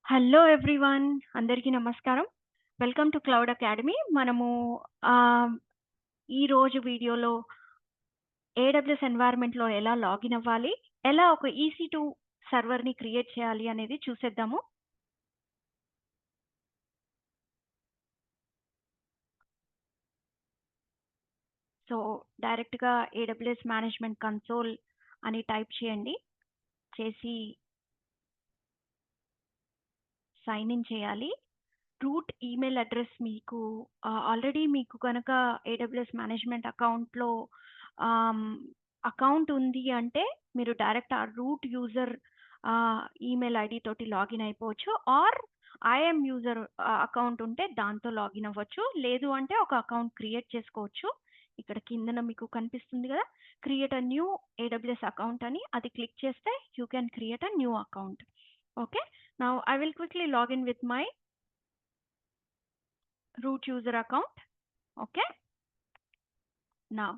Hello everyone, అందరికీ నమస్కారం. Welcome to cloud academy. మనము ఆహ్, ఈరోజు వీడియోలో ఏడబ్ల్యూఎస్ ఎన్వైర్న్మెంట్‌లో ఎలా లాగిన్ అవ్వాలి, ఎలా ఒక EC2 సర్వర్‌ని క్రియేట్ చేయాలి అనేది చూసేద్దాము. సో, డైరెక్ట్‌గా ఏడబ్ల్యూఎస్ మేనేజ్మెంట్ కన్సోల్ అని టైప్ చేయండి. చేసి సైన్ ఇన్ చేయాలి. రూట్ ఈమెయిల్ అడ్రెస్ మీకు ఆల్రెడీ మీకు కనుక ఏడబ్ల్యూఎస్ మేనేజ్మెంట్ అకౌంట్లో అకౌంట్ ఉంది అంటే మీరు డైరెక్ట్ ఆ రూట్ యూజర్ ఈమెయిల్ ఐడి తోటి లాగిన్ అయిపోవచ్చు. ఆర్ ఐఎమ్ యూజర్ అకౌంట్ ఉంటే దాంతో లాగిన్ అవ్వచ్చు. లేదు అంటే ఒక అకౌంట్ క్రియేట్ చేసుకోవచ్చు. ఇక్కడ కిందన మీకు కనిపిస్తుంది కదా, create a new AWS account అని. అది క్లిక్ చేస్తే you can create a new account. Okay, now I will quickly login with my root user account. Okay, now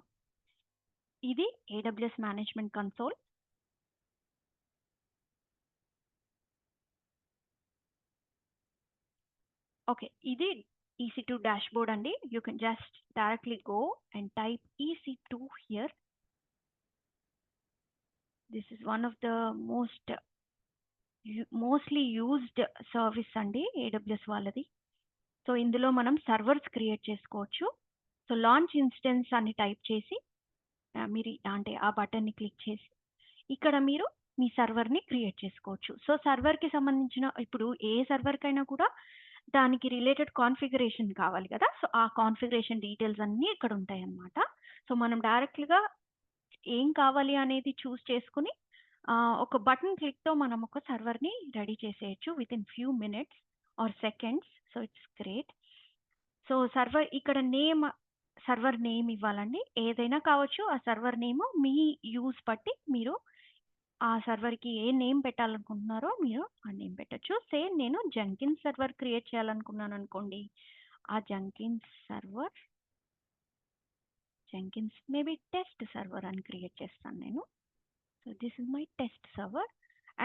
ఇది AWS management console. Okay, ఇది EC2 dashboard అండి. You can just directly go and type EC2 here. This is one of the mostly used service అండి AWS వాళ్ళది. So ఇందులో మనం servers create చేసుకోవచ్చు. So launch instance అని type చేసి మీరు అంటే ఆ బటన్ని క్లిక్ చేసి ఇక్కడ మీరు మీ సర్వర్ని క్రియేట్ చేసుకోవచ్చు. సో సర్వర్కి సంబంధించిన ఇప్పుడు ఏ సర్వర్కైనా కూడా దానికి రిలేటెడ్ కాన్ఫిగరేషన్ కావాలి కదా. సో ఆ కాన్ఫిగరేషన్ డీటెయిల్స్ అన్నీ ఇక్కడ ఉంటాయి అన్నమాట. సో మనం డైరెక్ట్గా ఏం కావాలి అనేది చూస్ చేసుకుని ఒక బటన్ క్లిక్తో మనం ఒక సర్వర్ని రెడీ చేసేయచ్చు with in few minutes or seconds. So it's great. So ఇక్కడ సర్వర్ నేమ్ ఇవ్వాలండి. ఏదైనా కావచ్చు. ఆ సర్వర్ నేమ్ మీ యూజ్ బట్టి మీరు ఆ సర్వర్కి ఏ నేమ్ పెట్టాలనుకుంటున్నారో మీరు ఆ నేమ్ పెట్టచ్చు. సేమ్ నేను జంకిన్స్ సర్వర్ క్రియేట్ చేయాలనుకున్నాను అనుకోండి, ఆ జంకిన్స్ మేబీ టెస్ట్ సర్వర్ అని క్రియేట్ చేస్తాను నేను. So this is my test server.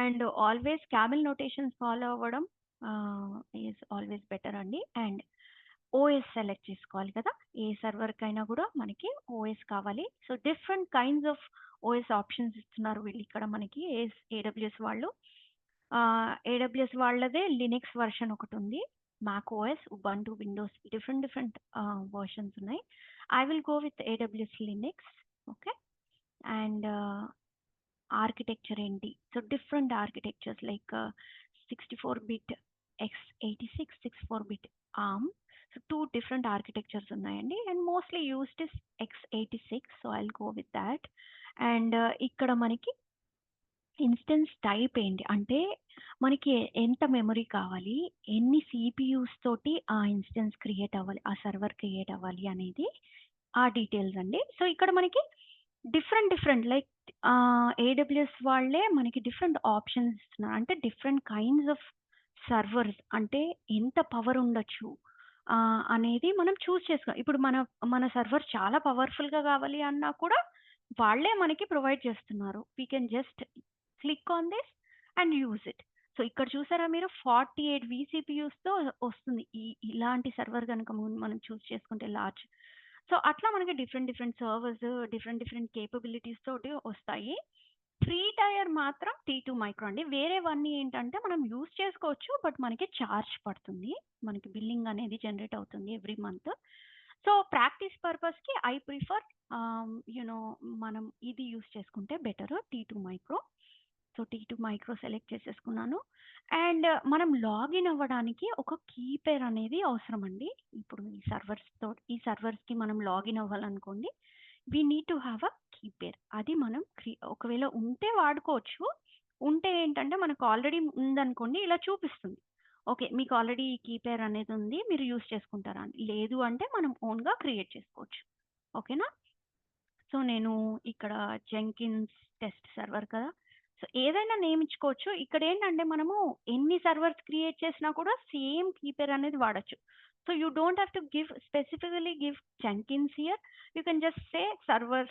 And always camel notations follow అవ్వడం ఈజ్ ఆల్వేస్ బెటర్ అండి. అండ్ ఓఎస్ సెలెక్ట్ చేసుకోవాలి కదా. ఏ సర్వర్కైనా కూడా మనకి ఓఎస్ కావాలి. So different kinds of OS options ఇస్తున్నారు వీళ్ళు ఇక్కడ మనకి ఏడబ్ల్యూఎస్ వాళ్ళు. ఏడబ్ల్యూఎస్ వాళ్ళదే లినక్స్ వర్షన్ ఒకటి ఉంది, Mac OS, Ubuntu, Windows, different versions ఉన్నాయి. I will go with AWS Linux. Okay, and architecture ఏంటి? So different architectures like 64-bit x86, 64-bit ARM. So 2 different architectures ఉన్నాయండి. And mostly used is x86. So I'll go with that. And ఇక్కడ మనకి instance type ఏంటి అంటే మనకి ఎంత memory కావాలి, ఎన్ని సిపియూస్ తోటి ఆ ఇన్స్టెన్స్ క్రియేట్ అవ్వాలి, ఆ సర్వర్ క్రియేట్ అవ్వాలి అనేది ఆ డీటెయిల్స్ అండి. సో ఇక్కడ మనకి డిఫరెంట్ లైక్ ఏడబ్ల్యూఎస్ వాళ్ళే మనకి డిఫరెంట్ ఆప్షన్స్ ఇస్తున్నారు. అంటే డిఫరెంట్ కైండ్స్ ఆఫ్ సర్వర్స్ అంటే ఎంత పవర్ ఉండొచ్చు అనేది మనం చూస్ చేసుకోవాలి. ఇప్పుడు మన సర్వర్ చాలా పవర్ఫుల్గా కావాలి అన్నా కూడా వాళ్ళే మనకి ప్రొవైడ్ చేస్తున్నారు. We can just click on this and use it. So ఇక్కడ చూసారా మీరు 48 VCPUsతో వస్తుంది ఇలాంటి సర్వర్ కనుక మనం చూస్ చేసుకుంటే లార్జ్. సో అట్లా మనకి డిఫరెంట్ సర్వర్స్ డిఫరెంట్ కేపబిలిటీస్ తోటి వస్తాయి. ఫ్రీ టైర్ మాత్రం T2 మైక్రో అండి. వేరేవన్నీ ఏంటంటే మనం యూజ్ చేసుకోవచ్చు, బట్ మనకి ఛార్జ్ పడుతుంది, మనకి బిల్లింగ్ అనేది జనరేట్ అవుతుంది ఎవ్రీ మంత్. సో ప్రాక్టీస్ పర్పస్కి ఐ ప్రిఫర్ మనం ఇది యూజ్ చేసుకుంటే better, T2 micro. So T2 micro select చేసేసుకున్నాను. అండ్ మనం లాగిన్ అవ్వడానికి ఒక కీ పేర్ అనేది అవసరం అండి. ఇప్పుడు ఈ సర్వర్స్కి మనం లాగిన్ అవ్వాలనుకోండి, we need to have a key pair. అది మనం ఒకవేళ ఉంటే వాడుకోవచ్చు. ఉంటే ఏంటంటే మనకు ఆల్రెడీ ఉందనుకోండి ఇలా చూపిస్తుంది, ఓకే మీకు ఆల్రెడీ ఈ కీ పేర్ అనేది ఉంది, మీరు యూస్ చేసుకుంటారా అని. లేదు అంటే మనం ఓన్గా క్రియేట్ చేసుకోవచ్చు. ఓకేనా. సో నేను ఇక్కడ జెంకిన్స్ టెస్ట్ సర్వర్ కదా, సో ఏదైనా నేమ్ ఇచ్చుకోవచ్చు. ఇక్కడ ఏంటంటే మనము ఎన్ని సర్వర్స్ క్రియేట్ చేసినా కూడా సేమ్ కీ పేర్ అనేది వాడచ్చు. So you don't have to specifically give Jenkins here. You can just say servers,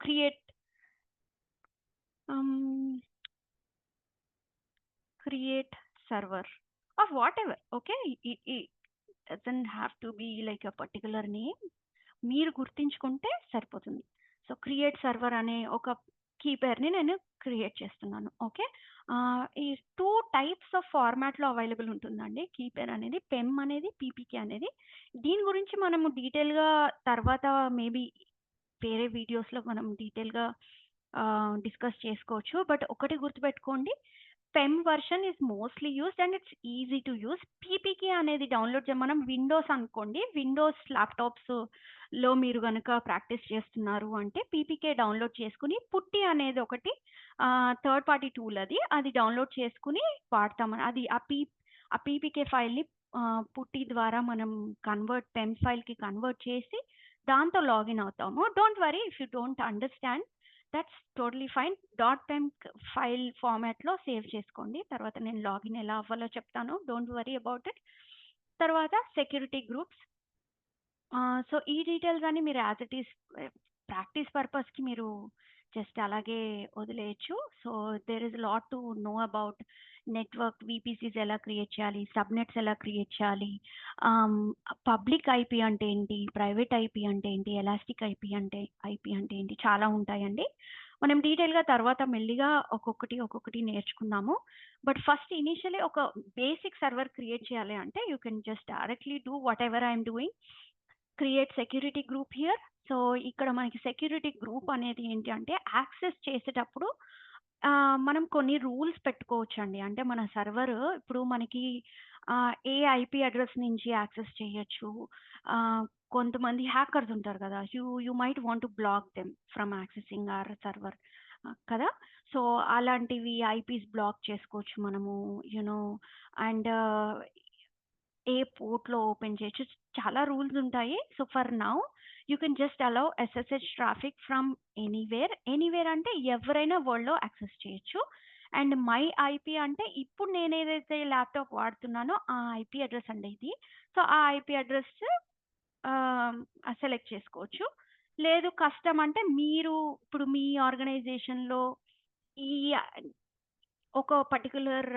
create server or whatever. Okay, it doesn't have to be like a particular name. మీరు గుర్తించుకుంటే సరిపోతుంది. So create server అనే ఒక key పేరుని నేను create చేస్తున్నాను. Okay, ఈ 2 types of ఫార్మాట్లో available ఉంటుందండి కీ పేర్ అనేది, పెమ్ అనేది, పీపీకే అనేది. దీని గురించి మనము డీటెయిల్గా తర్వాత మేబీ వేరే వీడియోస్లో మనం డీటెయిల్గా డిస్కస్ చేసుకోవచ్చు. బట్ ఒకటి గుర్తుపెట్టుకోండి, PEM version is mostly used and it's easy to use. PPK అనేది డౌన్లోడ్ మనం విండోస్ అనుకోండి, విండోస్ ల్యాప్టాప్స్లో మీరు కనుక ప్రాక్టీస్ చేస్తున్నారు అంటే పీపీకే డౌన్లోడ్ చేసుకుని, పుట్టి అనేది ఒకటి థర్డ్ పార్టీ టూల్, అది డౌన్లోడ్ చేసుకుని వాడతామని. అది ఆ పీపీకే ఫైల్ని పుట్టి ద్వారా మనం పెమ్ ఫైల్కి కన్వర్ట్ చేసి దాంతో లాగిన్ అవుతాము. Don't worry if you don't understand, that's totally fine. .pem file ఫార్మాట్లో సేవ్ చేసుకోండి. తర్వాత నేను లాగిన్ ఎలా అవ్వాలో చెప్తాను, డోంట్ వరీ అబౌట్ ఇట్. తర్వాత సెక్యూరిటీ గ్రూప్స్. సో ఈ డీటెయిల్స్ అని మీరు యాజ్ ఇట్ ఈస్ ప్రాక్టీస్ పర్పస్కి మీరు జస్ట్ అలాగే వదిలేయచ్చు. So there is lot to know about network, VPCs ఎలా క్రియేట్ చేయాలి, సబ్నెట్స్ ఎలా క్రియేట్ చేయాలి, పబ్లిక్ ఐపీ అంటే ఏంటి, ప్రైవేట్ ఐపీ అంటే ఏంటి, ఎలాస్టిక్ ఐపీ అంటే ఏంటి, చాలా ఉంటాయండి. మనం డీటెయిల్గా తర్వాత మెల్లిగా ఒక్కొక్కటి నేర్చుకుందాము. బట్ ఫస్ట్ ఇనిషియలీ ఒక బేసిక్ సర్వర్ క్రియేట్ చేయాలి అంటే you can just directly do what ever I'm doing, create security group here. So ఇక్కడ మనకి సెక్యూరిటీ గ్రూప్ అనేది ఏంటి అంటే, యాక్సెస్ చేసేటప్పుడు మనం కొన్ని రూల్స్ పెట్టుకోవచ్చు అండి. అంటే మన సర్వర్ ఇప్పుడు మనకి ఏ ఐపీ అడ్రస్ నుంచి యాక్సెస్ చేయొచ్చు. కొంతమంది హ్యాకర్స్ ఉంటారు కదా, you might want to block them from accessing our server కదా. సో అలాంటివి ఐపీస్ బ్లాక్ చేసుకోవచ్చు మనము, యునో. అండ్ ఏ పోర్ట్లో ఓపెన్ చేయొచ్చు, చాలా రూల్స్ ఉంటాయి. So for now you can just allow SSH traffic from anywhere అంటే ఎవరైనా వరల్డ్లో యాక్సెస్ చేయొచ్చు. అండ్ మై ఐపీ అంటే ఇప్పుడు నేను ఏదైతే ల్యాప్టాప్ వాడుతున్నానో ఆ ఐపీ అడ్రస్ అండి ఇది. సో ఆ ఐపీ అడ్రస్ సెలెక్ట్ చేసుకోవచ్చు. లేదు కస్టమ్ అంటే మీరు ఇప్పుడు మీ ఆర్గనైజేషన్లో ఈ ఒక పర్టికులర్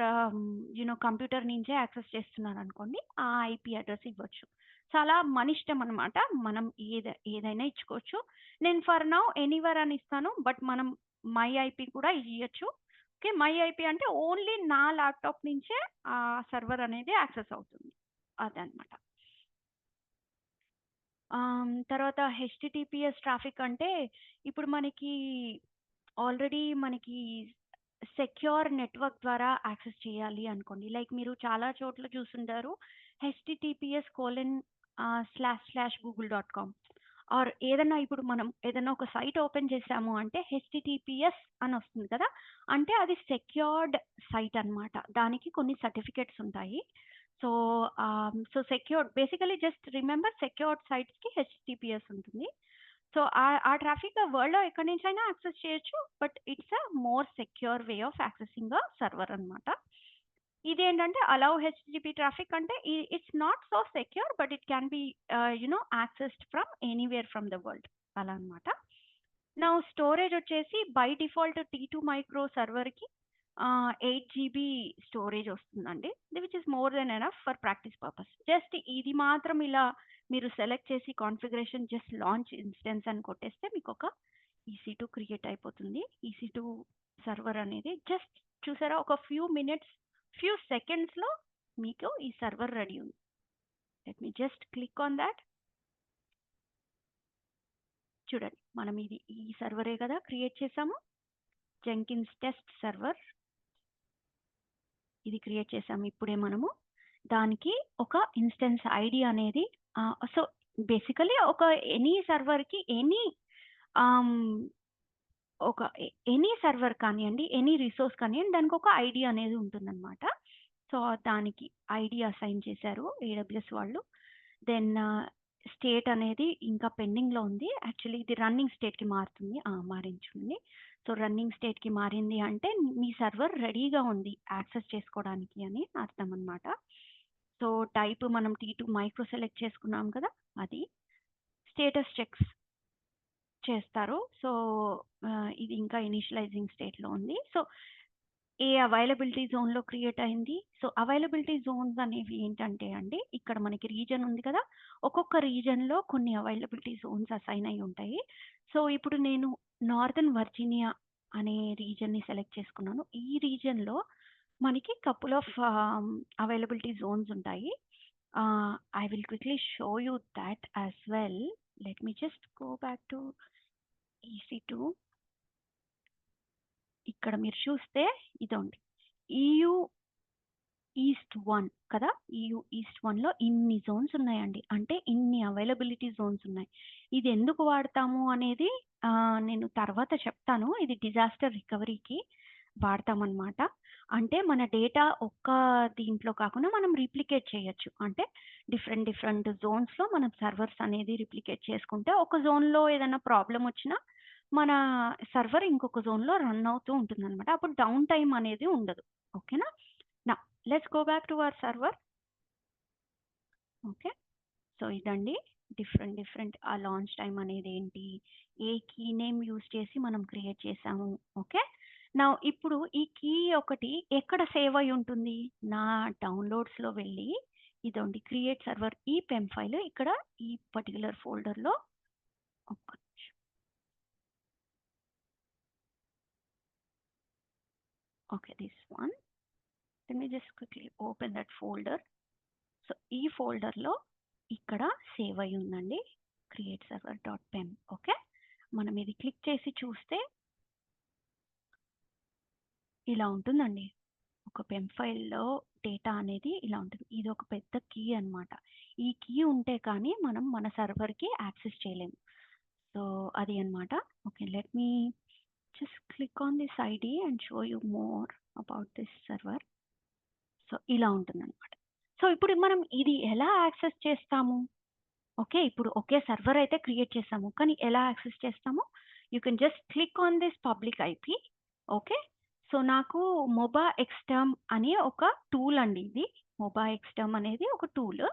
కంప్యూటర్ నుంచే యాక్సెస్ చేస్తున్నారు అనుకోండి, ఆ ఐపీ అడ్రస్ ఇవ్వచ్చు. చాలా మన ఇష్టం అనమాట, మనం ఏదైనా ఇచ్చుకోవచ్చు. నేను ఫర్ నౌ ఎనీవేర్ అని ఇస్తాను, బట్ మనం మై ఐపీ కూడా ఇవ్వచ్చు. ఓకే, మై ఐపీ అంటే ఓన్లీ నా ల్యాప్టాప్ నుంచే ఆ సర్వర్ అనేది యాక్సెస్ అవుతుంది, అదనమాట. తర్వాత హెచ్టిటిపిఎస్ ట్రాఫిక్ అంటే ఇప్పుడు మనకి ఆల్రెడీ మనకి సెక్యూర్ నెట్వర్క్ ద్వారా యాక్సెస్ చేయాలి అనుకోండి. లైక్ మీరు చాలా చోట్ల చూసుంటారు, https://google.com ఆర్ ఏదన్నా. ఇప్పుడు మనం ఏదన్నా ఒక సైట్ ఓపెన్ చేసాము అంటే హెచ్టిటిపిఎస్ అని వస్తుంది కదా, అంటే అది సెక్యూర్డ్ సైట్ అనమాట. దానికి కొన్ని సర్టిఫికెట్స్ ఉంటాయి. So secured, basically just remember secured సైట్స్కి హెచ్టిటిపిఎస్ ఉంటుంది. సో ఆ ట్రాఫిక్ వరల్డ్లో ఎక్కడి నుంచైనా యాక్సెస్ చేయొచ్చు, but it's a more secure way of accessing a server అనమాట. ఇదేంటంటే అలౌ హెచ్టిటిపి ట్రాఫిక్ అంటే it's not so secure, but it can be accessed from anywhere from the world, అలా అనమాట. నా స్టోరేజ్ వచ్చేసి బై డిఫాల్ట్ T2 మైక్రో సర్వర్కి 8 GB storage వస్తుందండి, which is more than enough for practice purpose. Just ఇది మాత్రం ఇలా మీరు సెలెక్ట్ చేసి కాన్ఫిగరేషన్ జస్ట్ లాంచ్ ఇన్స్టెన్స్ అని కొట్టేస్తే మీకు ఒక EC2 క్రియేట్ అయిపోతుంది. EC2 సర్వర్ అనేది జస్ట్ చూసారా, ఒక ఫ్యూ సెకండ్స్లో మీకు ఈ సర్వర్ రెడీ ఉంది. Let me just click on that. చూడండి, మనం ఈ సర్వరే కదా క్రియేట్ చేసాము, జెంకిన్స్ టెస్ట్ సర్వర్ ఇది క్రియేట్ చేసాము ఇప్పుడే మనము. దానికి ఒక ఇన్స్టెన్స్ ఐడి అనేది, సో బేసికలీ ఒక ఎనీ సర్వర్కి ఎనీ సర్వర్ కానివ్వండి, ఎనీ రిసోర్స్ కానివ్వండి, దానికి ఒక ఐడి అనేది ఉంటుందన్నమాట. సో దానికి ఐడి అసైన్ చేశారు AWS వాళ్ళు. దెన్ స్టేట్ అనేది ఇంకా పెండింగ్లో ఉంది. యాక్చువల్లీ ఇది రన్నింగ్ స్టేట్కి మారుతుంది, మారించుంది. సో రన్నింగ్ స్టేట్కి మారింది అంటే మీ సర్వర్ రెడీగా ఉంది యాక్సెస్ చేసుకోవడానికి అని అర్థం అనమాట. సో టైప్ మనం T2 మైక్రో సెలెక్ట్ చేసుకున్నాం కదా, అది స్టేటస్ చెక్స్ చేస్తారు. సో ఇది ఇంకా ఇనిషియలైజింగ్ స్టేట్లో ఉంది. సో ఏ అవైలబిలిటీ జోన్‌లో క్రియేట్ అయింది. సో, అవైలబిలిటీ జోన్స్ అనేవి ఏంటంటే అండి, ఇక్కడ మనకి రీజన్ ఉంది కదా! ఒక్కొక్క రీజన్‌లో కొన్ని అవైలబిలిటీ జోన్స్ అసైన్ అయ్యి ఉంటాయి. సో, ఇప్పుడు నేను నార్దర్న్ వర్జీనియా అనే రీజన్‌ని సెలెక్ట్ చేసుకున్నాను. ఈ రీజన్‌లో మనకి కపుల్ ఆఫ్ అవైలబిలిటీ జోన్స్ ఉంటాయి. I will quickly show you that as well. Let me just go back to EC2. ఇక్కడ మీరు చూస్తే ఇదండి. EU ఈస్ట్ 1 కదా! EU ఈస్ట్ 1లో ఇన్ని జోన్స్ ఉన్నాయండి. అంటే ఇన్ని అవైలబిలిటీ జోన్స్ ఉన్నాయి. ఇది ఎందుకు వాడతాము అనేది నేను తర్వాత చెప్తాను. ఇది డిజాస్టర్ రికవరీకి వాడతామనమాట. అంటే మన డేటా ఒక్క దీంట్లో కాకుండా మనం రిప్లికేట్ చేయొచ్చు. అంటే డిఫరెంట్ జోన్స్‌లో మనం సర్వర్స్ అనేది రిప్లికేట్ చేసుకుంటే ఒక జోన్‌లో ఏదైనా ప్రాబ్లమ్ వచ్చినా మన సర్వర్ ఇంకొక జోన్‌లో రన్ అవుతూ ఉంటుందనమాట. అప్పుడు డౌన్ టైమ్ అనేది ఉండదు. ఓకేనా? Now let's go back to our server. Okay. So, ఇదండి డిఫరెంట్ ఆ లాంచ్ టైమ్ అనేది ఏంటి? ఏ కీ నేమ్ యూజ్ చేసి మనం క్రియేట్ చేసాము. ఓకే. నౌ ఇప్పుడు ఈ కీ ఒకటి ఎక్కడ సేవ్ అయ్యి ఉంటుంది? నా డౌన్‌లోడ్స్‌లో వెళ్ళి ఇదండి క్రియేట్ సర్వర్ ఈ పెమ్ ఫైల్ ఇక్కడ ఈ పర్టిక్యులర్ ఫోల్డర్‌లో ఒక్క నిమిషం. Okay. This one. Let me just quickly open that folder. So, ఈ ఫోల్డర్‌లో ఇక్కడ సేవ్ అయ్యి ఉందండి. Create server dot PEM. Okay. మనం ఇది క్లిక్ చేసి చూస్తే ఇలా ఉంటుందండి. ఒక పెమ్ ఫైల్‌లో డేటా అనేది ఇలా ఉంటుంది. ఇది ఒక పెద్ద కీ అన్నమాట. ఈ కీ ఉంటే కానీ మనం మన సర్వర్‌కి యాక్సెస్ చేయలేము. సో, అది అన్నమాట. Okay. Let me just click on this ID and show you more about this server. So, ఇలా ఉంటుందన్నమాట. సో, ఇప్పుడు మనం ఇది ఎలా యాక్సెస్ చేస్తాము? ఓకే. ఇప్పుడు ఒకే సర్వర్ అయితే క్రియేట్ చేసాము. కానీ ఎలా యాక్సెస్ చేస్తాము? You can just click on this public IP. Okay. So, నాకు మొబా ఎక్స్‌టర్మ్ అనే ఒక టూల్ అండి ఇది. మొబా ఎక్స్‌టర్మ్ అనేది ఒక టూల్.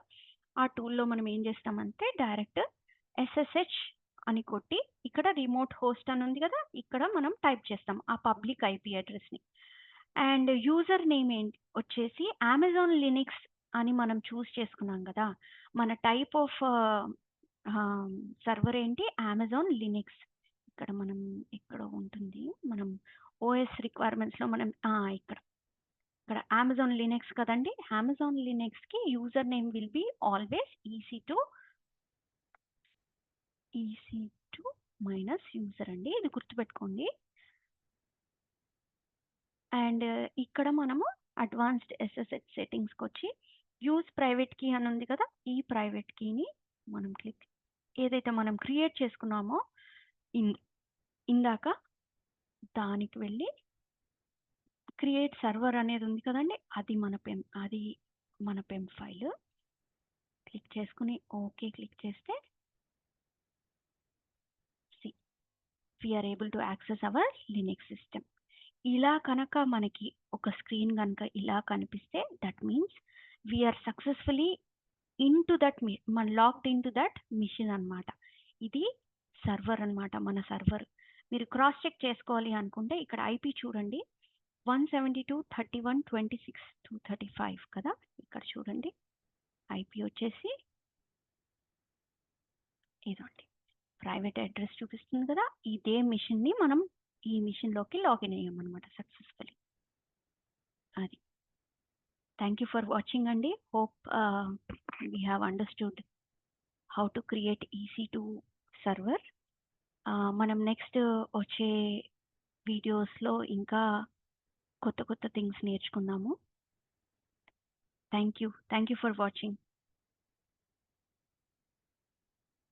ఆ టూల్‌లో మనం ఏం చేస్తామంటే డైరెక్ట్ ఎస్ఎస్హెచ్ అని కొట్టి ఇక్కడ రిమోట్ హోస్ట్ అని ఉంది కదా! ఇక్కడ మనం టైప్ చేస్తాం ఆ పబ్లిక్ ఐపీ అడ్రెస్‌ని. అండ్ యూజర్ నేమ్ వచ్చేసి అమెజాన్ లినక్స్ అని మనం చూస్ చేసుకున్నాం కదా! మన టైప్ ఆఫ్ సర్వర్ ఏంటి? Amazon Linux. ఇక్కడ మనం ఎక్కడో ఉంటుంది. మనం ఓఎస్ రిక్వైర్మెంట్స్‌లో మనం ఇక్కడ. ఇక్కడ అమెజాన్ లినక్స్ కదండీ! అమెజాన్ లినక్స్‌కి user name will be always EC2 minus user అండి. ఇది గుర్తుపెట్టుకోండి. అండ్ ఇక్కడ మనము అడ్వాన్స్డ్ ఎస్ఎస్హెచ్ సెట్టింగ్స్‌కొచ్చి యూజ్ ప్రైవేట్ కీ అని ఉంది కదా! ఈ ప్రైవేట్ కీని మనం ఏదైతే మనం క్రియేట్ చేసుకున్నామో ఇన్ ఇందాక దానికి వెళ్ళి క్రియేట్ సర్వర్ అనేది ఉంది కదండీ! అది మన పెమ్ ఫైల్. క్లిక్ చేసుకొని ఓకే క్లిక్ చేస్తే see we are able to access our Linux system. ఇలా కనుక మనకి ఒక స్క్రీన్ గనుక ఇలా కనిపిస్తే that means we are successfully logged into that machine అన్నమాట. ఇది సర్వర్ అన్నమాట. మన సర్వర్. మీరు క్రాస్ చెక్ చేసుకోవాలి అనుకుంటే ఇక్కడ ఐపీ చూడండి. 172.31.26.235 కదా! ఇక్కడ చూడండి. ఐపీ వచ్చేసి ఇదండి. ప్రైవేట్ అడ్రెస్ చూపిస్తుంది కదా! ఇదే మిషన్‌ని మనం ఈ మిషన్‌లోకి లాగిన్ అయ్యామన్నమాట సక్సెస్‌ఫుల్లీ. అది. థాంక్ యూ ఫర్ వాచింగ్ అండి. Hope we have understood how to create EC2 server. మనం నెక్స్ట్ వచ్చే వీడియోస్‌లో ఇంకా కొత్త థింగ్స్ నేర్చుకుందాము. Thank you. Thank you for watching.